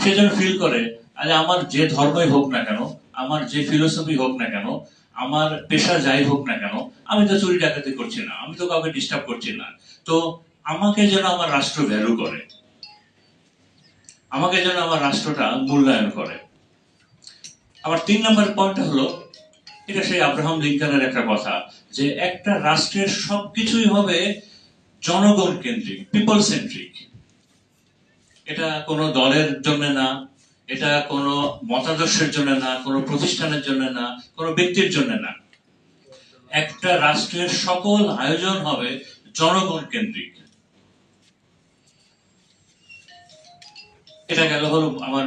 সে যেন ফিল করে আরে আমার যে ধর্মই হোক না কেন, আমার যে ফিলোসফি হোক না কেন, আমার পেশা যাই হোক না কেন, আমি তো চুরি ডাকাতি করছি না, আমি তো কাউকে ডিস্টার্ব করছি না। তো আমাকে যেন আমার রাষ্ট্র ভ্যালু করে, আমাকে যেন আমার রাষ্ট্রটা মূল্যায়ন করে। আবার 3 নম্বর পয়েন্টটা হলো, এটা সেই আব্রাহাম লিঙ্কনের একটা কথা, যে একটা রাষ্ট্রের সবকিছুই হবে জনগণ কেন্দ্রিক, পিপল সেন্ট্রিক। এটা কোনো দলের জন্য না, এটা কোনো মতাদর্শের জন্য না, কোনো প্রতিষ্ঠানের জন্য না, কোনো ব্যক্তির জন্য না। একটা রাষ্ট্রের সকল আয়োজন হবে জনগণ কেন্দ্রিক। এটা গেল হলো আমার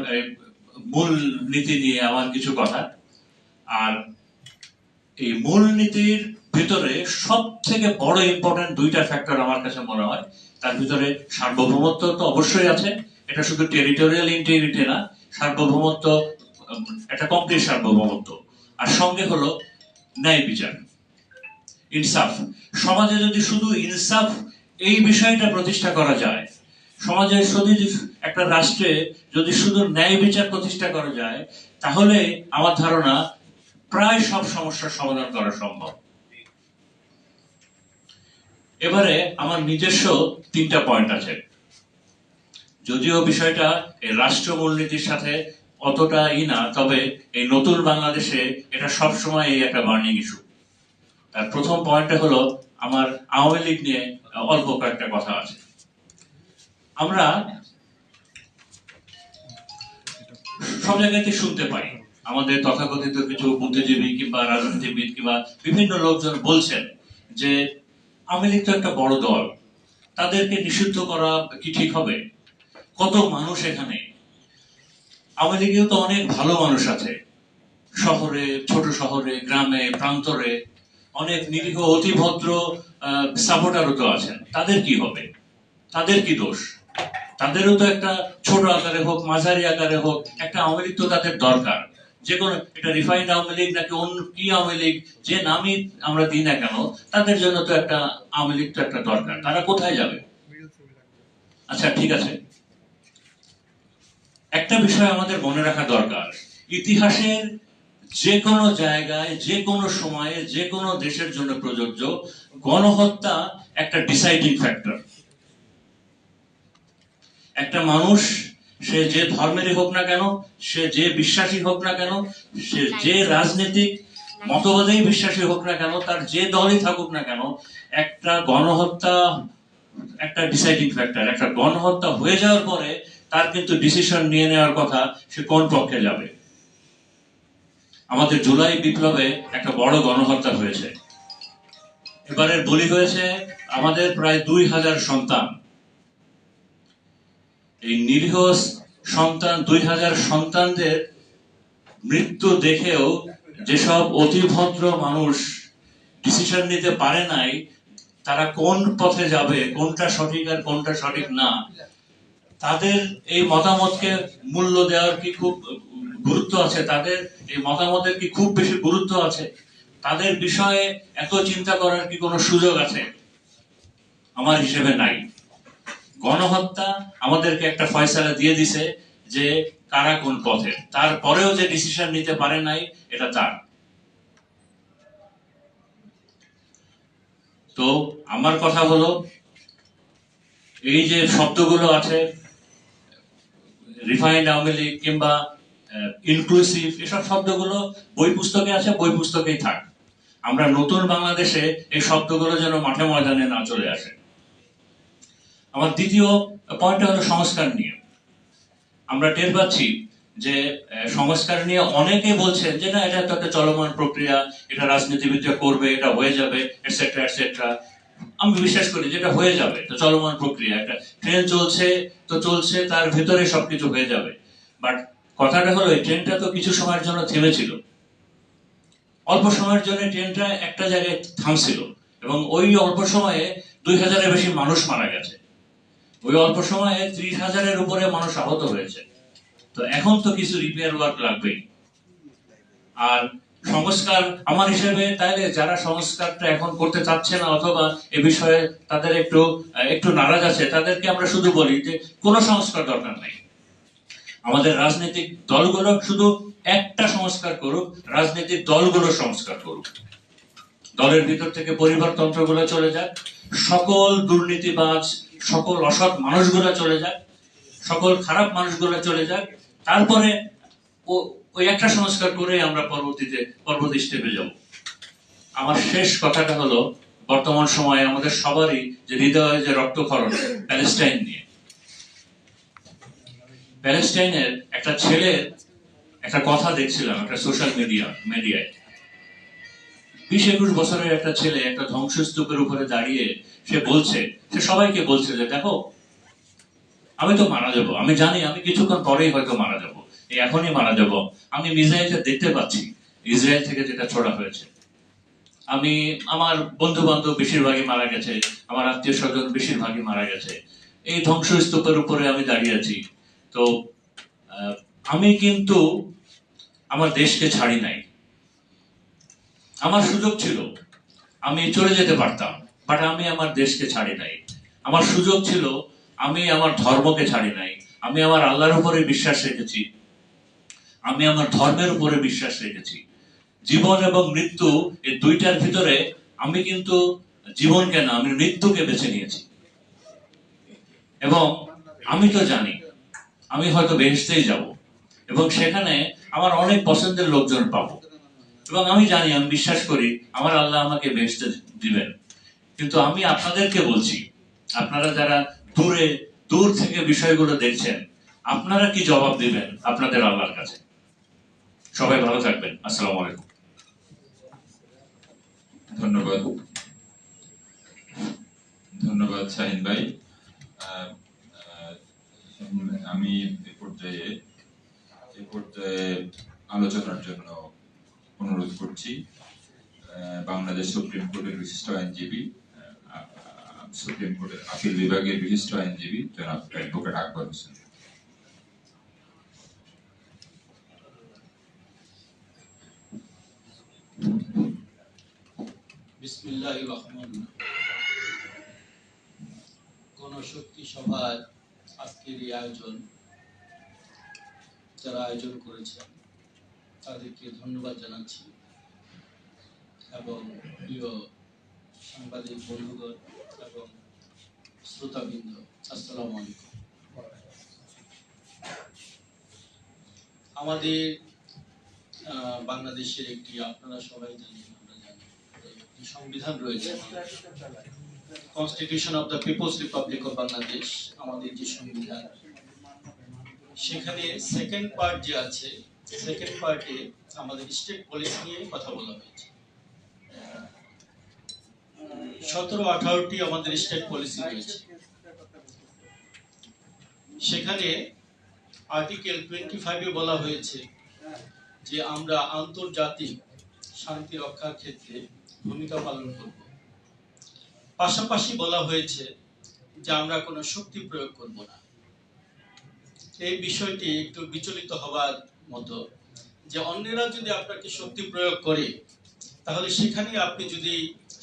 মূল নীতি নিয়ে আমার কিছু কথা। আর এই মূল নীতির ভিতরে সব থেকে বড় ইম্পর্টেন্ট 2টা ফ্যাক্টর আমার কাছে মনে হয়। তার ভিতরে সার্বভৌমত্ব তো অবশ্যই আছে, এটা শুধু টেরিটোরিয়াল ইন্টিগ্রিটি না, সার্বভৌমত্ব একটা কমপ্লিট সার্বভৌমত্ব। আর সঙ্গে হলো ন্যায় বিচার, ইনসাফ। সমাজে যদি শুধু ইনসাফ এই বিষয়টা প্রতিষ্ঠা করা যায়, সমাজে যদি একটা রাষ্ট্রে যদি শুধু ন্যায় বিচার প্রতিষ্ঠা করা যায়, তাহলে আমার ধারণা প্রায় সব সমস্যার সমাধান করা সম্ভব। এবারে আমার নিজস্ব 3টা পয়েন্ট আছে, যদিও বিষয়টা এই রাষ্ট্র মূলনীতির সাথে অতটা না, তবে এই নতুন বাংলাদেশে এটা সবসময় এই একটা বার্নিং ইস্যু। তার প্রথম পয়েন্টটা হলো আমার আওয়ামী লীগ নিয়ে অল্প কয়েকটা কথা আছে। আমরা সব জায়গাতে শুনতে পাই, আমাদের তথাকথিত কিছু বুদ্ধিজীবী কিংবা রাজনীতিবিদ কিংবা বিভিন্ন লোকজন বলছেন যে আওয়ামী লীগ তো একটা বড় দল, তাদেরকে নিষিদ্ধ করা কি ঠিক হবে? কত মানুষ এখানে, আওয়ামী লীগেও তো অনেক ভালো মানুষ আছে, শহরে, ছোট শহরে, গ্রামে, প্রান্তরে অনেক নিরীহ অতিভদ্র সাপোর্টারও তো আছেন, তাদের কি হবে? তাদের কি দোষ? তাদেরও তো একটা ছোট আকারে হোক, মাঝারি আকারে হোক, একটা আওয়ামী লীগ তো তাদের দরকার। যে কোনো এটা রিফাইন্ড আওয়ামী লীগ নাকি অন্য কি আওয়ামী লীগ, যে নামই আমরা দিই না কেন, তাদের জন্য তো একটা আওয়ামী লীগ তো একটা দরকার। তারা কোথায় যাবে? আচ্ছা ঠিক আছে, একটা বিষয় আমাদের মনে রাখা দরকার, ইতিহাসের যে কোনো জায়গায়, যে কোনো সময়ে, যে কোনো দেশের জন্য প্রযোজ্য, গণহত্যা একটা ডিসাইডিং ফ্যাক্টর। একটা মানুষ, সে যে ধর্মেরই হোক না কেন, সে যে বিশ্বাসী হোক না কেন, সে যে রাজনৈতিক মতবাদেই বিশ্বাসী হোক না কেন, তার যে দলই থাকুক না কেন, একটা গণহত্যা একটা ডিসাইডিং ফ্যাক্টর। একটা গণহত্যা হয়ে যাওয়ার পরে তার কিন্তু ডিসিশন নিয়ে নেওয়ার কথা, সে কোন পক্ষে যাবে। আমাদের জুলাই বিপ্লবে একটা বড় গণহত্যা হয়েছে, এবারের বলি হয়েছে আমাদের প্রায় 2000 সন্তান। এই নিরীহ সন্তান, 2000 সন্তানদের মৃত্যু দেখেও যেসব অতিভদ্র মানুষ ডিসিশন নিতে পারে নাই, তারা কোন পথে যাবে, কোনটা সঠিক আর কোনটা সঠিক না, তাদের এই মতামতকে মূল্য দেওয়ার কি খুব গুরুত্ব আছে? তাদের এই মতামতের কি খুব বেশি গুরুত্ব আছে? তাদের বিষয়ে এত চিন্তা করার কি কোনো সুযোগ আছে? আমার হিসেবে নাই। গণহত্যা আমাদেরকে একটা ফয়সালা দিয়ে দিছে যে কারা কোন পথে, তারপরেও যে ডিসিশন নিতে পারে নাই, এটা তার। তো আমার কথা হলো, এই যে শব্দগুলো আছে, রিফাইন্ড আওয়ামী লীগ কিংবা ইনক্লুসিভ, এসব শব্দগুলো বই পুস্তকে আছে, বই পুস্তকেই থাক। আমরা নতুন বাংলাদেশে এই শব্দগুলো যেন মাঠে ময়দানে না চলে আসে। আমার দ্বিতীয় পয়েন্টটা হলো সংস্কার নিয়ে। আমরা টের পাচ্ছি যে সংস্কার নিয়ে অনেকে বলছেন যে না, এটা তো একটা চলমান প্রক্রিয়া, এটা রাজনীতিবিদরা করবে, এটা হয়ে যাবে, এটসেট্রা এটসেট্রা। আমি বিশ্বাস করি যে এটা হয়ে যাবে, তো চলমান প্রক্রিয়া, একটা ট্রেন চলছে তো চলছে, তার ভেতরে সবকিছু হয়ে যাবে। বাট কথাটা হলো, এই ট্রেনটা তো কিছু সময়ের জন্য থেমেছিল, অল্প সময়ের জন্য ট্রেনটা একটা জায়গায় থামছিল, এবং ওই অল্প সময়ে 2000-এর বেশি মানুষ মারা গেছে, ওই অল্প সময়ে 30,000-এর উপরে মানুষ আহত হয়েছে। তো এখন তো কিছু রিপেয়ার ওয়ার্ক লাগবেই। আর সংস্কার আমার হিসেবে, তাইলে যারা সংস্কারটা এখন করতে চাচ্ছে না অথবা এ বিষয়ে তাদের একটু নারাজ আছে, তাদেরকে আমরা শুধু বলি যে কোনো সংস্কার দরকার নাই। আমাদের রাজনৈতিক দলগুলো শুধু একটা সংস্কার করুক, রাজনৈতিক দলগুলো সংস্কার করুক, দলের ভিতর থেকে পরিবারতন্ত্রগুলো চলে যাক, সকল দুর্নীতিবাজ, সকল অসৎ মানুষগুলো চলে যাক, সকল খারাপ মানুষগুলো চলে যাক, তারপরে ওই একটা সংস্কার করে আমরা পরবর্তী স্টেপে যাব। আমার শেষ কথাটা হলো, বর্তমান সময়ে আমাদের সবারই যে হৃদয়ে যে রক্তক্ষরণ প্যালেস্টাইন নিয়ে। প্যালেস্টাইনের একটা ছেলের একটা কথা দেখছিলাম একটা সোশ্যাল মিডিয়ায়। 20-21 বছরের একটা ছেলে একটা ধ্বংসস্তূপের উপরে দাঁড়িয়ে সে সবাইকে বলছে যে দেখো, আমি তো মারা যাব, আমি জানি আমি কিছুক্ষণ পরেই হয়তো মারা যাব, এখনই মারা যাব, আমি মিসাইলটা দেখতে পাচ্ছি ইসরায়েল থেকে যেটা ছোড়া হয়েছে, আমি আমার বন্ধু বান্ধব বেশিরভাগই মারা গেছে, আমার আত্মীয় স্বজন বেশিরভাগই মারা গেছে, এই ধ্বংসস্তূপের উপরে আমি দাঁড়িয়ে আছি। তো আমি কিন্তু আমার দেশকে ছাড়ি নাই। আমার সুযোগ ছিল, আমি চলে যেতে পারতাম, বাট আমি আমার দেশকে ছাড়ি নাই। আমার সুযোগ ছিল, আমি আমার ধর্মকে ছাড়ি নাই। আমি আমার আল্লাহর উপরে বিশ্বাস রেখেছি, আমি আমার ধর্মের উপরে বিশ্বাস রেখেছি। জীবন এবং মৃত্যু এই দুইটার ভিতরে আমি কিন্তু জীবনকে না, আমি মৃত্যুকে বেছে নিয়েছি। এবং আমি তো জানি আমি হয়তো বেহেশতেই যাব, এবং সেখানে আমার অনেক পছন্দের লোকজন পাবো, এবং আমি জানি, আমি বিশ্বাস করি আমার আল্লাহ আমাকে বেহেশতে দিবেন। কিন্তু আমি আপনাদেরকে বলছি, আপনারা যারা দূর থেকে বিষয়গুলো দেখছেন, আপনারা কি জবাব দিবেন আপনাদের আল্লাহর কাছে? সবাই ভালো থাকবেন। আসসালামু আলাইকুম। ধন্যবাদ শাহিন ভাই। আমি এ পর্যায়ে আলোচনার জন্য অনুরোধ করছি বাংলাদেশ সুপ্রিম কোর্টের বিশিষ্ট আইনজীবী, সুপ্রিম কোর্টের আপিল বিভাগের বিশিষ্ট আইনজীবী জনাব অ্যাডভোকেট আকবর হোসেন। বিসমিল্লাহির রহমানির রহিম। গণশক্তি সভার আজকের এই আয়োজন যারা আয়োজন করেছেন তাদেরকে ধন্যবাদ জানাচ্ছি, এবং প্রিয় সাংবাদিক বন্ধুগণ এবং শ্রোতাবৃন্দ, আসসালামু আলাইকুম। আমাদের বাংলাদেশের একটি, আপনারা সবাই জানেন, আমরা জানি, একটি সংবিধান রয়েছে, constitution of the people's republic of Bangladesh. আমাদের যে সংবিধান, সেখানে সেকেন্ড পার্ট যে আছে, সেকেন্ড পার্টে আমাদের স্টেট পলিসি নিয়ে কথা বলা হয়েছে। 17-18টি আমাদের স্টেট পলিসি রয়েছে। সেখানে আর্টিকেল 25-এ বলা হয়েছে যে আমরা আন্তর্জাতিক শান্তি রক্ষার ক্ষেত্রে ভূমিকা পালন করব। পাশাপাশি বলা হয়েছে যে আমরা কোনো শক্তি প্রয়োগ করব না। এই বিষয়টি একটু বিচলিত হওয়ার মতো, যে অন্যরা যদি আপনাকে শক্তি প্রয়োগ করে, তাহলে সেখানে আপনি যদি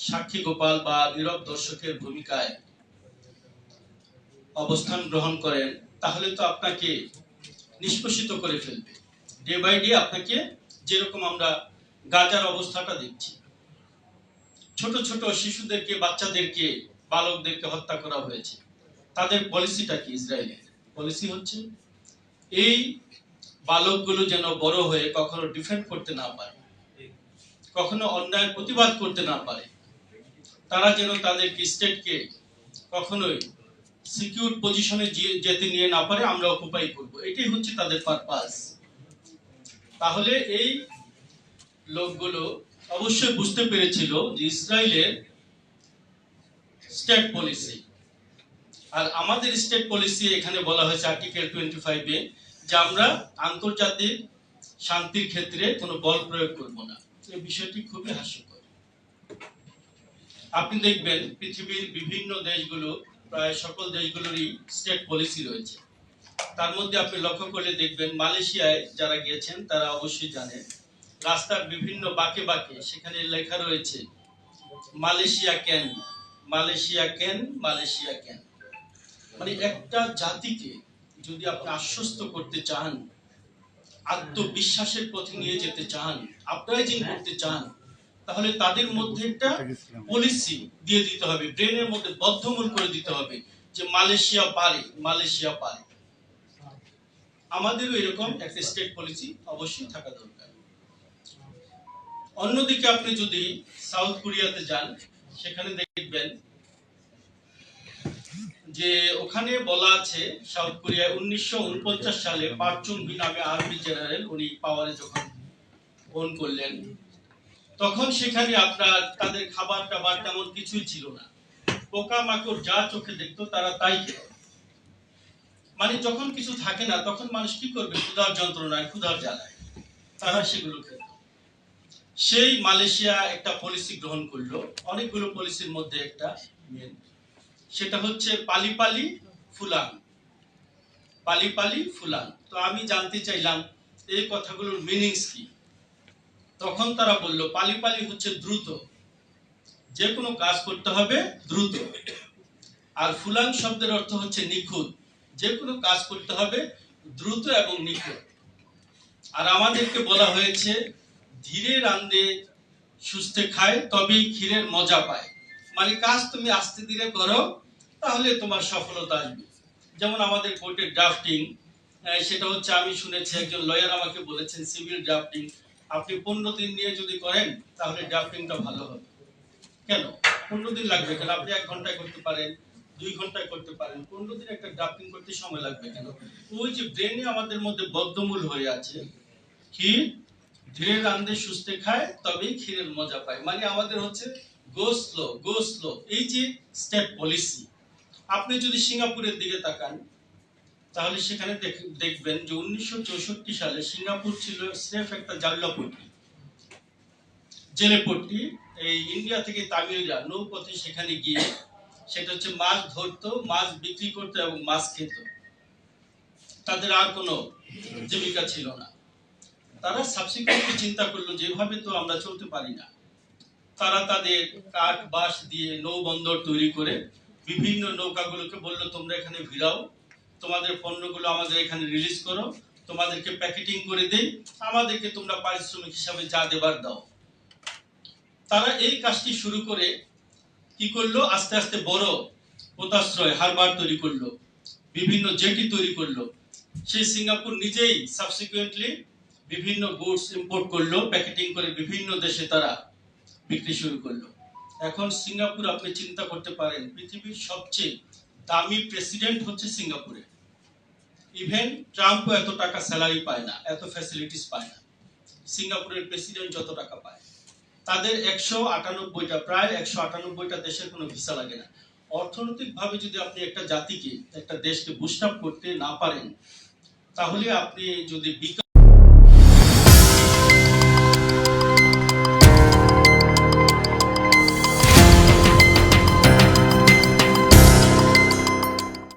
সাক্ষী গোপাল বা নীরব দর্শকের ভূমিকায় অবস্থান গ্রহণ করেন, তাহলে তো আপনাকে নিষ্পেষিত করে ফেলবে। ডে বাই ডে আপনাকে, যেরকম আমরা গাজার অবস্থাটা দেখছি, ছোট ছোট শিশুদেরকে, বাচ্চাদেরকে, বালকদেরকে হত্যা করা হয়েছে। তাদের পলিসিটা কি? ইসরায়েলের পলিসি হচ্ছে এই বালকগুলো যেন বড় হয়ে কখনো ডিফেন্ড করতে না পারে, কখনো অন্যায়ের প্রতিবাদ করতে না পারে, তারা যেন তাদেরকে, স্টেটকে কখনোই সিকিউর পজিশনে যেতে নিয়ে না পারে, আমরা অকুপাই করব। এটাই হচ্ছে তাদের পারপাস। তাহলে এই লোকগুলো অবশ্যই বুঝতে পেরেছিল যে ইসরায়েলের স্টেট পলিসি আর আমাদের স্টেট পলিসি, এখানে বলা হয়েছে আর্টিকেল 25-এ যে আমরা আন্তর্জাতিক শান্তির ক্ষেত্রে কোনো বল প্রয়োগ করব না। এই বিষয়টি খুবই হাস্যকর। আপনি দেখবেন পৃথিবীর বিভিন্ন দেশগুলো, প্রায় সকল দেশগুলোরই স্টেট পলিসি রয়েছে। তার মধ্যে আপনি লক্ষ্য করলে দেখবেন, মালয়েশিয়ায় যারা গিয়েছেন তারা অবশ্যই জানেন, রাস্তার বিভিন্ন বাঁকে বাঁকে সেখানে লেখা রয়েছে Malaysia can, Malaysia can, Malaysia can. মানে একটা জাতিকে যদি আপনি আশ্বস্ত করতে চান, আত্মবিশ্বাসের পথে নিয়ে যেতে চান, আপরাইজিং করতে চান, তাহলে তাদের মধ্যে একটা পলিসি দিয়ে দিতে হবে, ব্রেনের মধ্যে বদ্ধমূল করে দিতে হবে যে মালয়েশিয়া পারে, মালয়েশিয়া পারে। আমাদেরও এরকম একটা স্টেট পলিসি অবশ্যই থাকা দরকার। অন্যদিকে আপনি যদি সাউথ কোরিয়াতে যান, সেখানে দেখবেন যে ওখানে বলা আছে সাউথ কোরিয়ায় 1949 সালে পাক চুন হি নামে আর্মি জেনারেল উনি পাওয়ারে যখন ফোন করলেন, তখন সেখানে আপনার তাদের খাবার টাবার তেমন কিছুই ছিল না, পোকামাকড় যা চোখে দেখতো তারা তাই খেত। মানে যখন কিছু থাকে না তখন মানুষ কি করবে? ক্ষুধার যন্ত্রণায়, ক্ষুধার জ্বালায় তারা সেগুলো খেত। সেই মালয়েশিয়া একটা পলিসি গ্রহণ করলো, অনেকগুলো পলিসির মধ্যে একটা মেন, সেটা হচ্ছে পালি পালি ফুলান, পালি পালি ফুলান। তো আমি জানতে চাইলাম এই কথাগুলোর মিনিংস কি। তখন তারা বলল পালি পালি হচ্ছে দ্রুত, যে কোনো কাজ করতে হবে দ্রুত। আর ফুলান শব্দের অর্থ হচ্ছে নিখুঁত, যে কোনো কাজ করতে হবে দ্রুত এবং নিখুঁত। আর আমাদেরকে বলা হয়েছে ধীরে রান্ধে সুস্থে খায় তবেই ক্ষীরের মজা পায়। মানে কাজ তুমি আস্তে ধীরে করো, তাহলে তোমার সফলতা আসবে। যেমন আমাদের কোর্টের ড্রাফটিং, সেটা হচ্ছে আমি শুনেছি একজন লয়ার আমাকে বলেছেন সিভিল ড্রাফটিং আপনি 15 দিন নিয়ে যদি করেন তাহলে ড্রাফটিংটা ভালো হবে। কেন 15 দিন লাগবে? কেন আপনি 1 ঘন্টায় করতে পারেন, 2 ঘন্টায় করতে পারেন, 15 দিন একটা ড্রাফটিং করতে সময় লাগবে কেন? ওই যে ব্রেনে আমাদের মধ্যে বদ্ধমূল হয়ে আছে, ক্ষীর ধীরে রান্ধে সুস্থে খায় তবেই ক্ষীরের মজা পায়। মানে আমাদের হচ্ছে গো স্লো, গো স্লো, এই যে স্টেট পলিসি। আপনি যদি সিঙ্গাপুরের দিকে তাকান তাহলে সেখানে দেখবেন যে 1964 সালে সিঙ্গাপুর ছিল স্রেফ একটা জাল্লাপট্টি, জেলেপট্টি। এই ইন্ডিয়া থেকে তামিলরা নৌপথে সেখানে গিয়ে সেটা হচ্ছে মাছ ধরতো, মাছ বিক্রি করতো এবং মাছ খেত। তাদের আর কোনো জীবিকা ছিল না। তারা সাবসিকুয়েন্টলি চিন্তা করলো যেভাবে তো আমরা চলতে পারি না। তারা তাদের কাঠ বাঁশ দিয়ে নৌবন্দর তৈরি করে বিভিন্ন নৌকাগুলোকে বললো তোমরা এখানে ভিড়াও, তোমাদের পণ্যগুলো আমাদের এখানে রিলিজ করো, তোমাদেরকে প্যাকেটিং করে দেই, আমাদেরকে তোমরা পারিশ্রমিক হিসাবে যা দেবার দাও। তারা এই কাজটি শুরু করে কি করলো, আস্তে আস্তে বড় পোতাশ্রয় হারবার তৈরি করলো, বিভিন্ন জেটি তৈরি করলো। সেই সিঙ্গাপুর নিজেই সাবসিকুয়েন্টলি বিভিন্ন গুডস ইম্পোর্ট করলো, প্যাকেটিং করে বিভিন্ন দেশে তারা বিক্রি শুরু করলো। এখন সিঙ্গাপুর আপনি চিন্তা করতে পারেন পৃথিবীর সবচেয়ে দামি প্রেসিডেন্ট হচ্ছে সিঙ্গাপুরে। ইভেন ট্রাম্পও এত টাকা স্যালারি পায় না, এত ফ্যাসিলিটিস পায় না সিঙ্গাপুরের প্রেসিডেন্ট যত টাকা পায়। তাদের 198টা, প্রায় 198টা দেশের কোনো ভিসা লাগে না। অর্থনৈতিকভাবে যদি আপনি একটা জাতিকে, একটা দেশকে বুস্ট আপ করতে না পারেন, তাহলে আপনি যদি